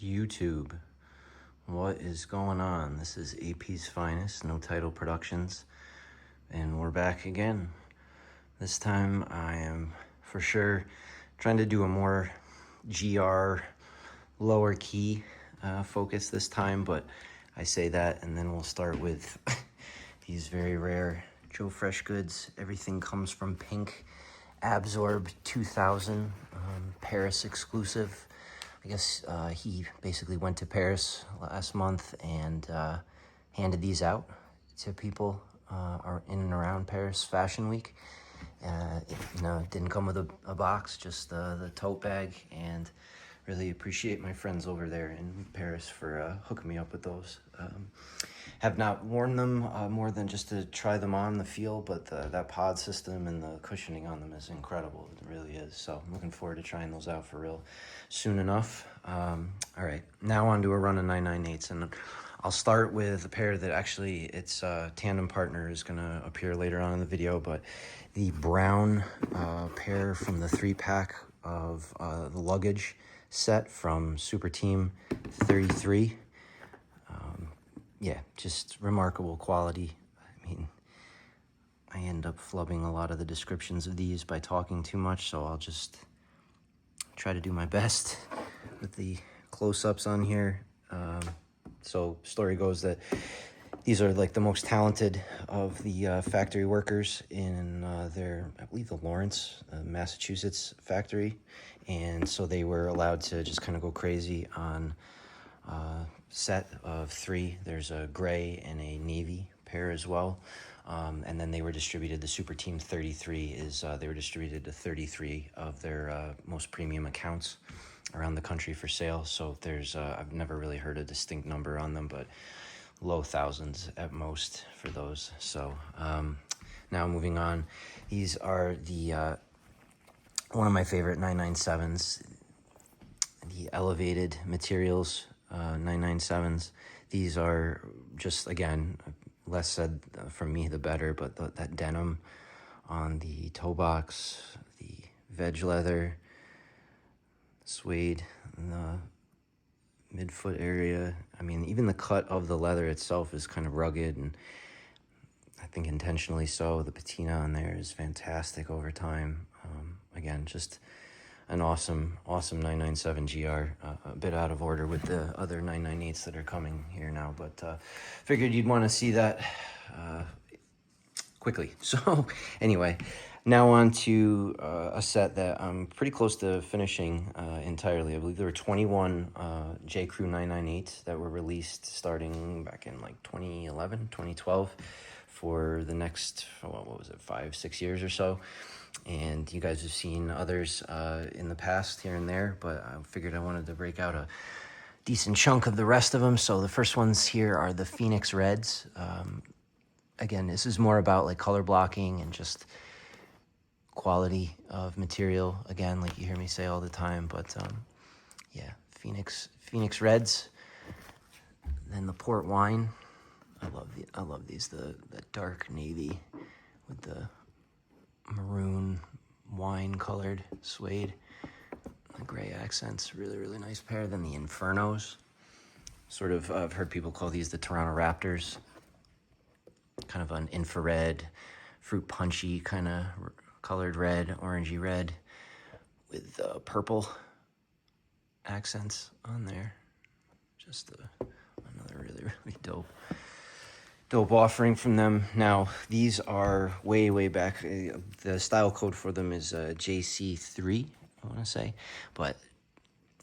YouTube. What is going on? This is AP's Finest, No Title Productions, and we're back again. This time I am for sure trying to do a more GR, lower key focus this time, but I say that and then we'll start with these very rare Joe Freshgoods. Everything comes from Pink. Abzorb 2000, Paris exclusive. I guess he basically went to Paris last month and handed these out to people in and around Paris Fashion Week. It didn't come with a box, just the tote bag, and really appreciate my friends over there in Paris for hooking me up with those. Have not worn them more than just to try them on the feel, but that pod system and the cushioning on them is incredible. It really is. So I'm looking forward to trying those out for real soon enough. All right, now on to a run of 998s, and I'll start with a pair that actually its tandem partner is going to appear later on in the video, but the brown pair from the 3-pack of the Luggage set from Super Team 33. Yeah, just remarkable quality. I mean, I end up flubbing a lot of the descriptions of these by talking too much, so I'll just try to do my best with the close-ups on here. So story goes that these are like the most talented of the factory workers in their, I believe, the Lawrence, Massachusetts factory. And so they were allowed to just kind of go crazy on set of 3. There's a gray and a navy pair as well. And then they were distributed, the Super Team 33 is, they were distributed to 33 of their most premium accounts around the country for sale. So there's, I've never really heard a distinct number on them, but low thousands at most for those. So now moving on, these are the one of my favorite 997s, the elevated materials 997s. These are just, again, less said from me the better, but that denim on the toe box, the veg leather, suede in the midfoot area. I mean, even the cut of the leather itself is kind of rugged, and I think intentionally so. The patina on there is fantastic over time. Again, just an awesome 997 GR. A bit out of order with the other 998s that are coming here now, but figured you'd want to see that quickly. So anyway, now on to a set that I'm pretty close to finishing entirely. I believe there were 21 J. Crew 998s that were released starting back in like 2011, 2012 for the next, what was it, 5-6 years or so. And you guys have seen others in the past here and there, but I figured I wanted to break out a decent chunk of the rest of them. So the first ones here are the Phoenix Reds. Again, this is more about like color blocking and just quality of material. Again, like you hear me say all the time, but yeah, Phoenix Reds. Then the Port Wine. I love these. The dark navy with the maroon wine colored suede, the gray accents, really nice pair. Then the Infernos, sort of, I've heard people call these the Toronto Raptors, kind of an infrared, fruit punchy kind of colored red, orangey red with purple accents on there. Just another really dope offering from them. Now, these are way back. The style code for them is JC3, I want to say. But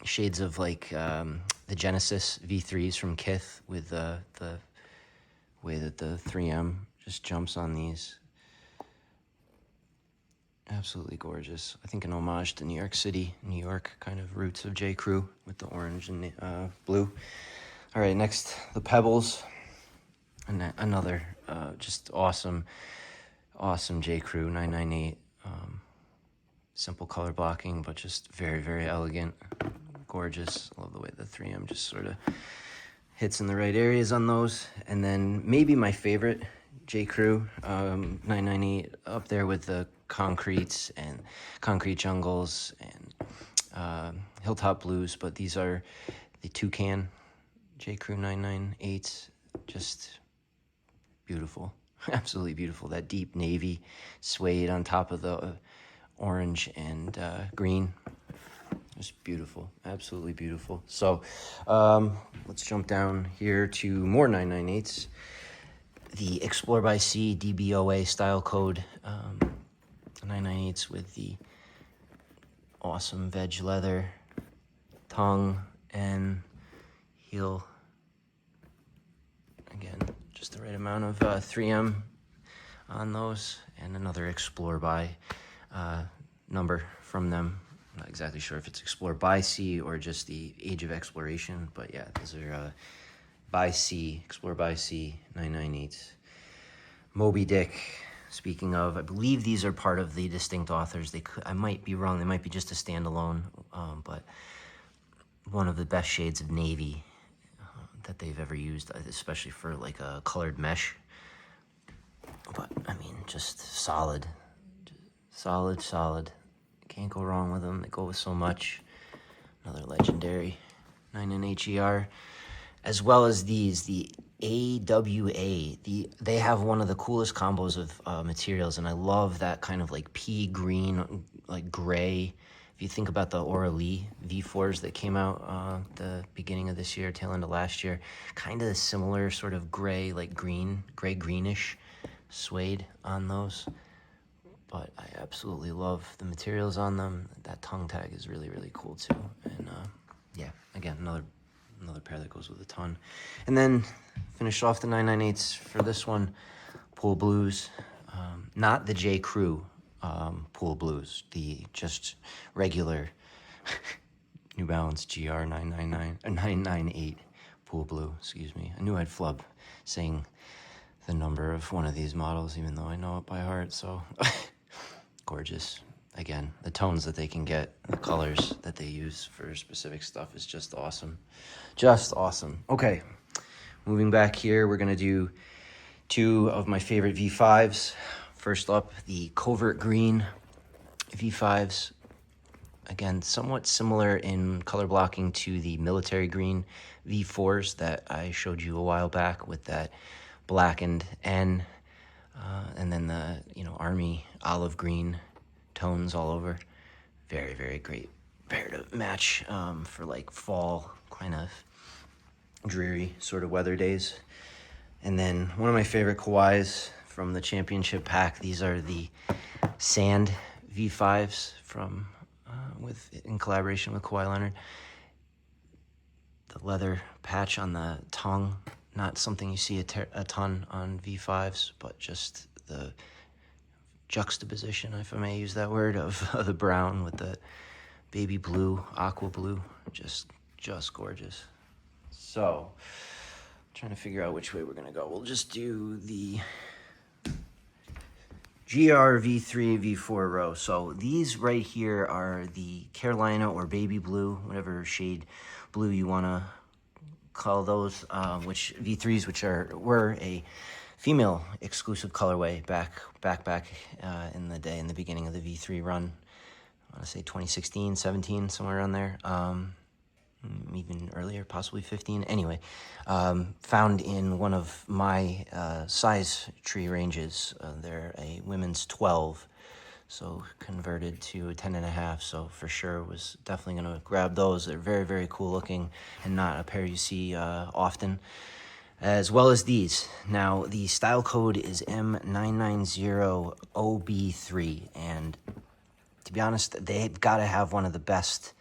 shades of like the Genesis V3s from Kith with the way that the 3M just jumps on these. Absolutely gorgeous. I think an homage to New York City, New York kind of roots of J. Crew with the orange and blue. All right, next, the Pebbles. And another just awesome J. Crew 998. Simple color blocking, but just very elegant, gorgeous. Love the way the 3M just sort of hits in the right areas on those. And then maybe my favorite J. Crew 998 up there with the concretes and concrete jungles and hilltop blues, but these are the Toucan J. Crew 998s, just beautiful. Absolutely beautiful. That deep navy suede on top of the orange and green. Just beautiful. Absolutely beautiful. So let's jump down here to more 998s. The Explore by Sea DBOA style code 998s with the awesome veg leather tongue and heel. Again, just the right amount of 3M on those, and another Explore by number from them. I'm not exactly sure if it's Explore by Sea or just the Age of Exploration, but yeah, those are by Sea, Explore by Sea 998s. Moby Dick, speaking of, I believe these are part of the distinct authors. I might be wrong, they might be just a standalone, but one of the best shades of navy that they've ever used, especially for like a colored mesh. But I mean, just solid. Can't go wrong with them. They go with so much. Another legendary 99HER, as well as these, the AWA. They have one of the coolest combos of materials, and I love that kind of like pea green, like gray. If you think about the Aura Lee V4s that came out the beginning of this year, tail end of last year, kind of similar sort of gray, like gray-greenish suede on those. But I absolutely love the materials on them. That tongue tag is really, really cool too. And yeah, again, another pair that goes with a ton. And then finished off the 998s for this one, Pool Blues. Not the J. Crew Pool Blues, the just regular New Balance GR 998 Pool Blue, excuse me. I knew I'd flub saying the number of one of these models, even though I know it by heart, so gorgeous. Again, the tones that they can get, the colors that they use for specific stuff is just awesome. Just awesome. Okay, moving back here, we're gonna do two of my favorite V5s. First up, the Covert Green V5s. Again, somewhat similar in color blocking to the military green V4s that I showed you a while back with that blackened N, and then the army olive green tones all over. Very, very great pair to match for like fall kind of dreary sort of weather days. And then one of my favorite Kawhis from the championship pack. These are the Sand V5s from in collaboration with Kawhi Leonard. The leather patch on the tongue, not something you see a ton on V5s, but just the juxtaposition, if I may use that word, of the brown with the baby blue, aqua blue, just gorgeous. So, trying to figure out which way we're gonna go. We'll just do the GR V3 V4 row. So these right here are the Carolina or baby blue, whatever shade blue you wanna call those, which V3s, which were a female exclusive colorway back in the day, in the beginning of the V3 run. I want to say 2016, 17, somewhere around there. Even earlier, possibly 15. Anyway, found in one of my size tree ranges. They're a women's 12, so converted to a 10.5. So for sure was definitely going to grab those. They're very, very cool looking and not a pair you see often. As well as these. Now, the style code is M990OB3, and to be honest, they've got to have one of the best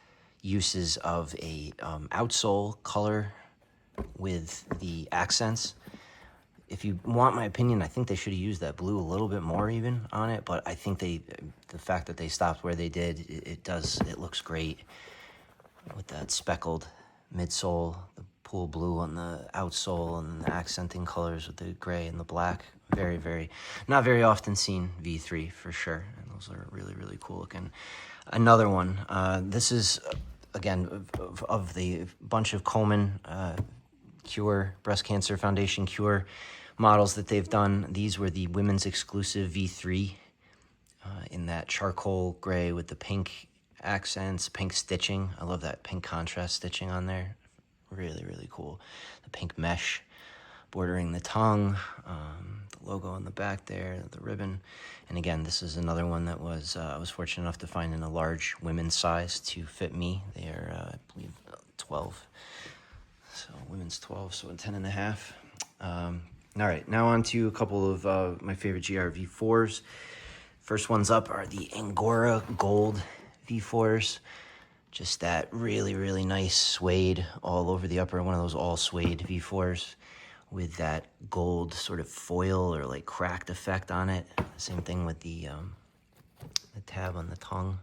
uses of a outsole color with the accents. If you want my opinion, I think they should have used that blue a little bit more even on it, but I think the fact that they stopped where they did, it looks great with that speckled midsole, the pool blue on the outsole, and the accenting colors with the gray and the black. Very, very, not very often seen V3 for sure. And those are really, really cool looking. Another one, this is, again, of the bunch of Komen Cure, Breast Cancer Foundation Cure models that they've done. These were the women's exclusive V3 in that charcoal gray with the pink accents, pink stitching. I love that pink contrast stitching on there. Really, really cool. The pink mesh bordering the tongue, the logo on the back there, the ribbon. And again, this is another one that was, I was fortunate enough to find in a large women's size to fit me. They are, I believe, 12. So women's 12, so a 10 and a half. All right, now on to a couple of my favorite GR V4s. First ones up are the Angora Gold V4s. Just that really, really nice suede all over the upper, one of those all suede V4s with that gold sort of foil or like cracked effect on it. Same thing with the tab on the tongue,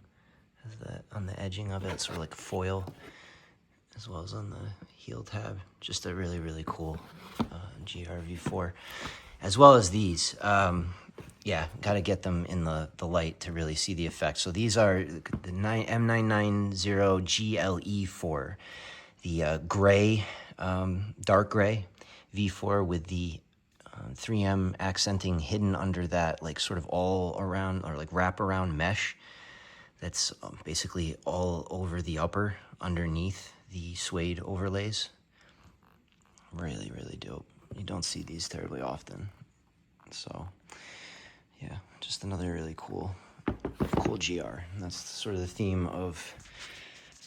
on the edging of it, sort of like foil, as well as on the heel tab. Just a really, really cool GR V4, as well as these. Yeah, got to get them in the light to really see the effect. So these are the M990 GLE4, the gray, dark gray V4 with the 3M accenting hidden under that, like sort of all around or like wrap around mesh that's basically all over the upper underneath the suede overlays. Really, really dope. You don't see these terribly often. So yeah, just another really cool GR. And that's sort of the theme of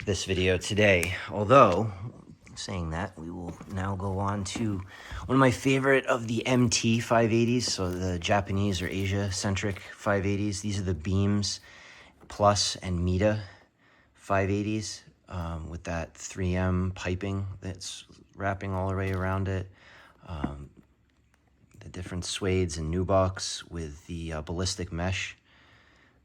this video today. Although, saying that, we will now go on to one of my favorite of the MT 580s, so the Japanese or Asia-centric 580s. These are the Beams Plus and Mita 580s with that 3M piping that's wrapping all the way around it. The different suedes and nubucks with the ballistic mesh,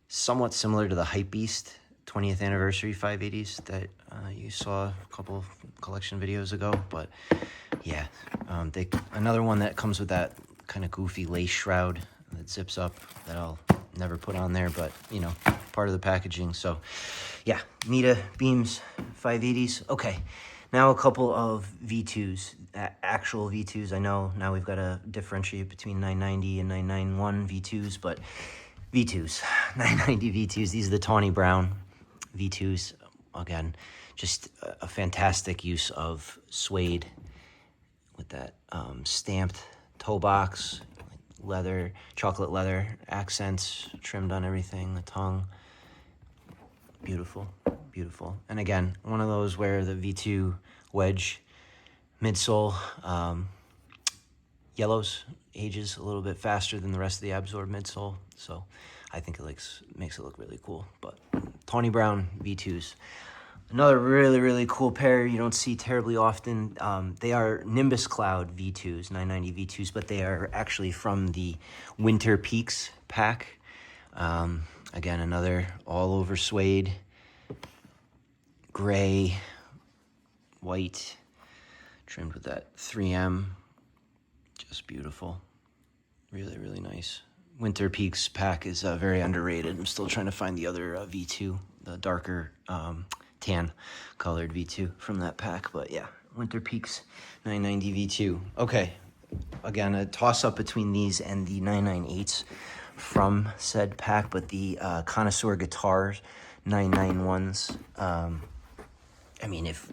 somewhat similar to the Hypebeast 20th anniversary 580s that you saw a couple of collection videos ago. But yeah, another one that comes with that kind of goofy lace shroud that zips up that I'll never put on there, but you know, part of the packaging. So yeah, Mita Beams 580s. Okay. Now a couple of V2s, actual V2s. I know now we've got to differentiate between 990 and 991 V2s, but V2s, 990 V2s. These are the tawny brown V2s. Again, just a fantastic use of suede with that stamped toe box, leather, chocolate leather accents trimmed on everything, the tongue. Beautiful, beautiful. And again, one of those where the V2 wedge midsole yellows, ages a little bit faster than the rest of the Abzorb midsole. So I think it makes it look really cool. But tawny brown V2s. Another really, really cool pair you don't see terribly often. They are Nimbus Cloud V2s, 990 V2s, but they are actually from the Winter Peaks pack. Again, another all-over suede, gray, white, trimmed with that 3M. Just beautiful. Really, really nice. Winter Peaks pack is very underrated. I'm still trying to find the other V2, the darker tan colored V2 from that pack. But yeah, Winter Peaks 990 V2. Okay, again, a toss-up between these and the 998s from said pack, but the Connoisseur Guitars 991s. I mean, if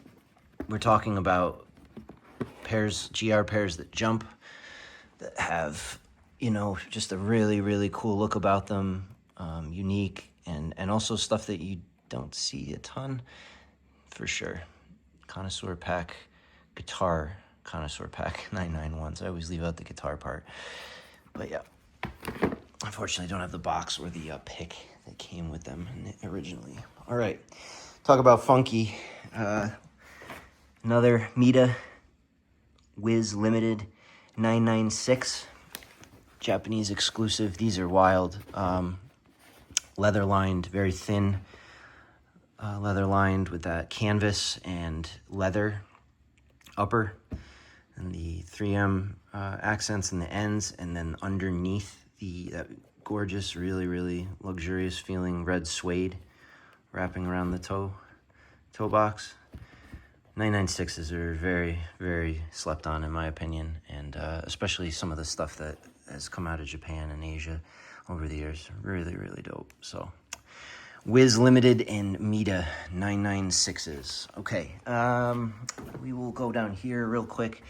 we're talking about pairs, GR pairs that jump, that have, you know, just a really, really cool look about them, unique, and also stuff that you don't see a ton, for sure. Connoisseur pack, guitar, Connoisseur pack 991s. I always leave out the guitar part. But yeah, unfortunately, I don't have the box or the pick that came with them originally. All right, talk about funky. Another Mita Wiz Limited 996, Japanese exclusive. These are wild. Leather lined, very thin. Leather lined with that canvas and leather upper, and the 3M accents in the ends, and then underneath that gorgeous, really, really luxurious feeling red suede wrapping around the toe box. 996s are very, very slept on in my opinion, and especially some of the stuff that has come out of Japan and Asia over the years. Really, really dope. So Wiz Limited and Mita 996s. Okay, we will go down here real quick.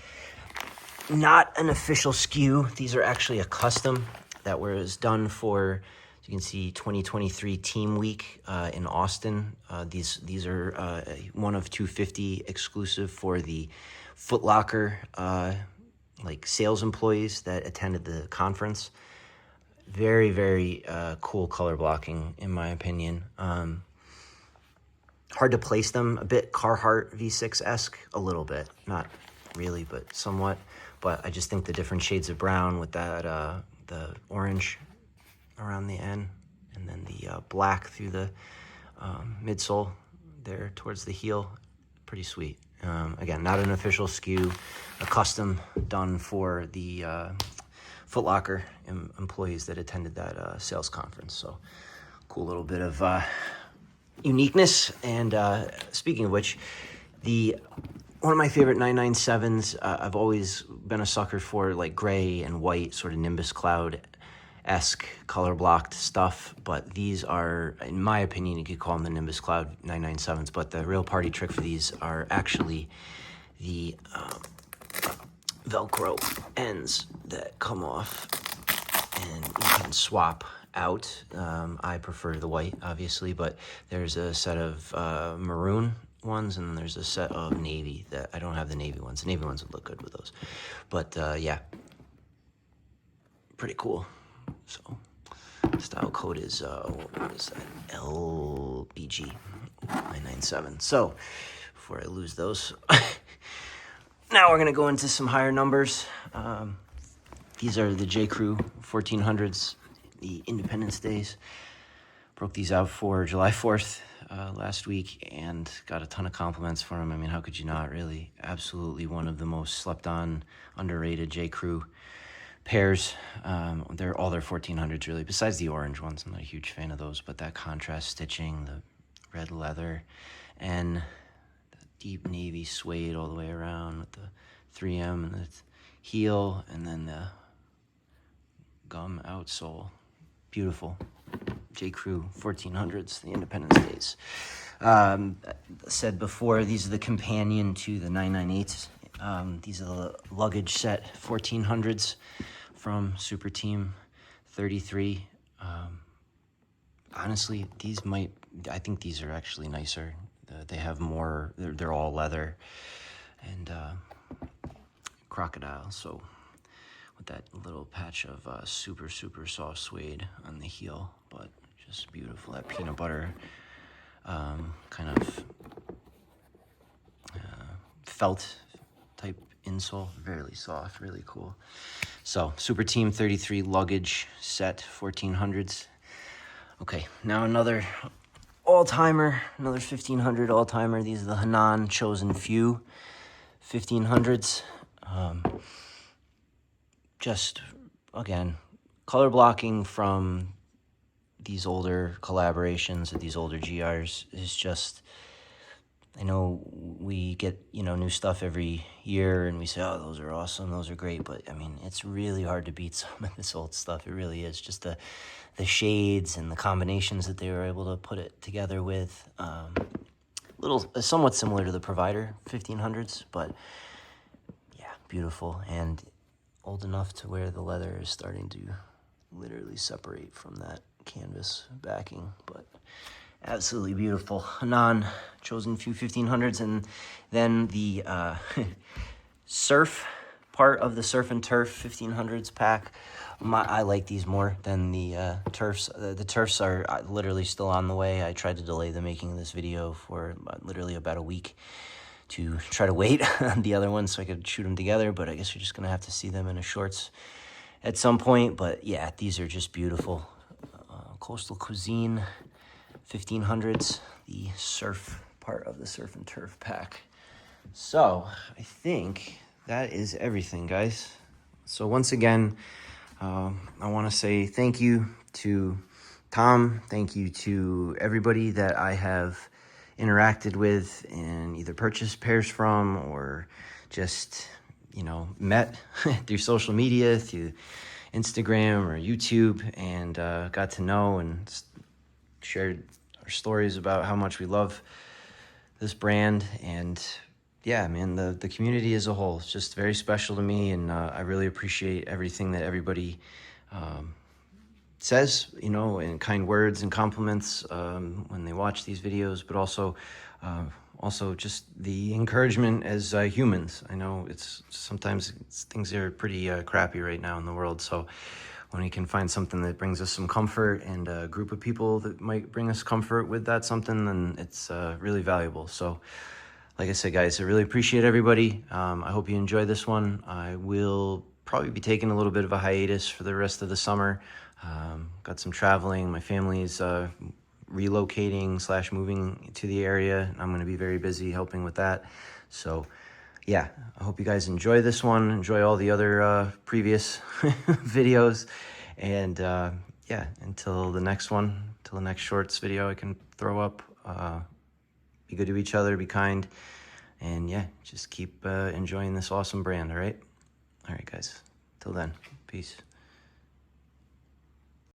Not an official SKU. These are actually a custom that was done for, as you can see, 2023 Team Week in Austin. These are one of 250 exclusive for the Foot Locker like sales employees that attended the conference. Very, very cool color blocking, in my opinion. Hard to place them. A bit Carhartt V6-esque, a little bit. Not really, but somewhat. But I just think the different shades of brown with that, the orange around the end, and then the black through the midsole there towards the heel, pretty sweet. Again, not an official SKU, a custom done for the Foot Locker employees that attended that sales conference. So cool little bit of uniqueness. And speaking of which, one of my favorite 997s, I've always been a sucker for like gray and white, sort of Nimbus Cloud-esque color blocked stuff. But these are, in my opinion, you could call them the Nimbus Cloud 997s. But the real party trick for these are actually the Velcro ends that come off and you can swap out. I prefer the white, obviously, but there's a set of maroon ones and there's a set of navy that I don't have the navy ones. The navy ones would look good with those. But yeah, pretty cool. So style code is, what is that? LBG 997. So before I lose those, now we're going to go into some higher numbers. These are the J. Crew 1400s, the Independence Days. Broke these out for July 4th last week and got a ton of compliments for them. I mean, how could you not, really? Absolutely one of the most slept on, underrated J. Crew pairs. They're all their 1400s, really, besides the orange ones. I'm not a huge fan of those, but that contrast stitching, the red leather, and deep navy suede all the way around with the 3M and the heel, and then the gum outsole. Beautiful. J. Crew 1400s, the Independence Days. Said before, these are the companion to the 998s. These are the Luggage set 1400s from Super Team 33. Honestly, I think these are actually nicer. They have more, they're all leather and crocodile. So with that little patch of super, super soft suede on the heel, but just beautiful. That peanut butter kind of felt type insole, very soft, really cool. So Super Team 33 Luggage set 1400s. Okay, now another all-timer, another 1500 all-timer. These are the Hanan Chosen Few 1500s. Just, again, color blocking from these older collaborations or these older GRs is just, I know we get, new stuff every year and we say, oh, those are awesome, those are great. But, I mean, it's really hard to beat some of this old stuff. It really is. Just the shades and the combinations that they were able to put it together with. Somewhat similar to the Provider 1500s, but yeah, beautiful. And old enough to where the leather is starting to literally separate from that canvas backing, but absolutely beautiful. Hanan Chosen Few 1500s, and then the surf part of the Surf and Turf 1500s pack. I like these more than the Turfs. The Turfs are literally still on the way. I tried to delay the making of this video for literally about a week to try to wait on the other ones so I could shoot them together, but I guess you're just going to have to see them in a shorts at some point. But yeah, these are just beautiful. Coastal Cuisine 1500s, the surf part of the Surf and Turf pack. So I think that is everything, guys. So once again, I want to say thank you to Tom. Thank you to everybody that I have interacted with and either purchased pairs from or just, met through social media, through Instagram or YouTube, and got to know and shared our stories about how much we love this brand. And yeah, man, the community as a whole is just very special to me, and I really appreciate everything that everybody says, you know, in kind words and compliments when they watch these videos, but also just the encouragement as humans. I know sometimes things are pretty crappy right now in the world, so when we can find something that brings us some comfort and a group of people that might bring us comfort with that something, then it's really valuable. So like I said, guys, I really appreciate everybody. I hope you enjoy this one. I will probably be taking a little bit of a hiatus for the rest of the summer. Got some traveling. My family is relocating / moving to the area. I'm going to be very busy helping with that. So yeah, I hope you guys enjoy this one. Enjoy all the other previous videos. And yeah, until the next one, till the next shorts video I can throw up. Be good to each other, be kind, and yeah, just keep enjoying this awesome brand, all right? All right, guys. Till then, peace.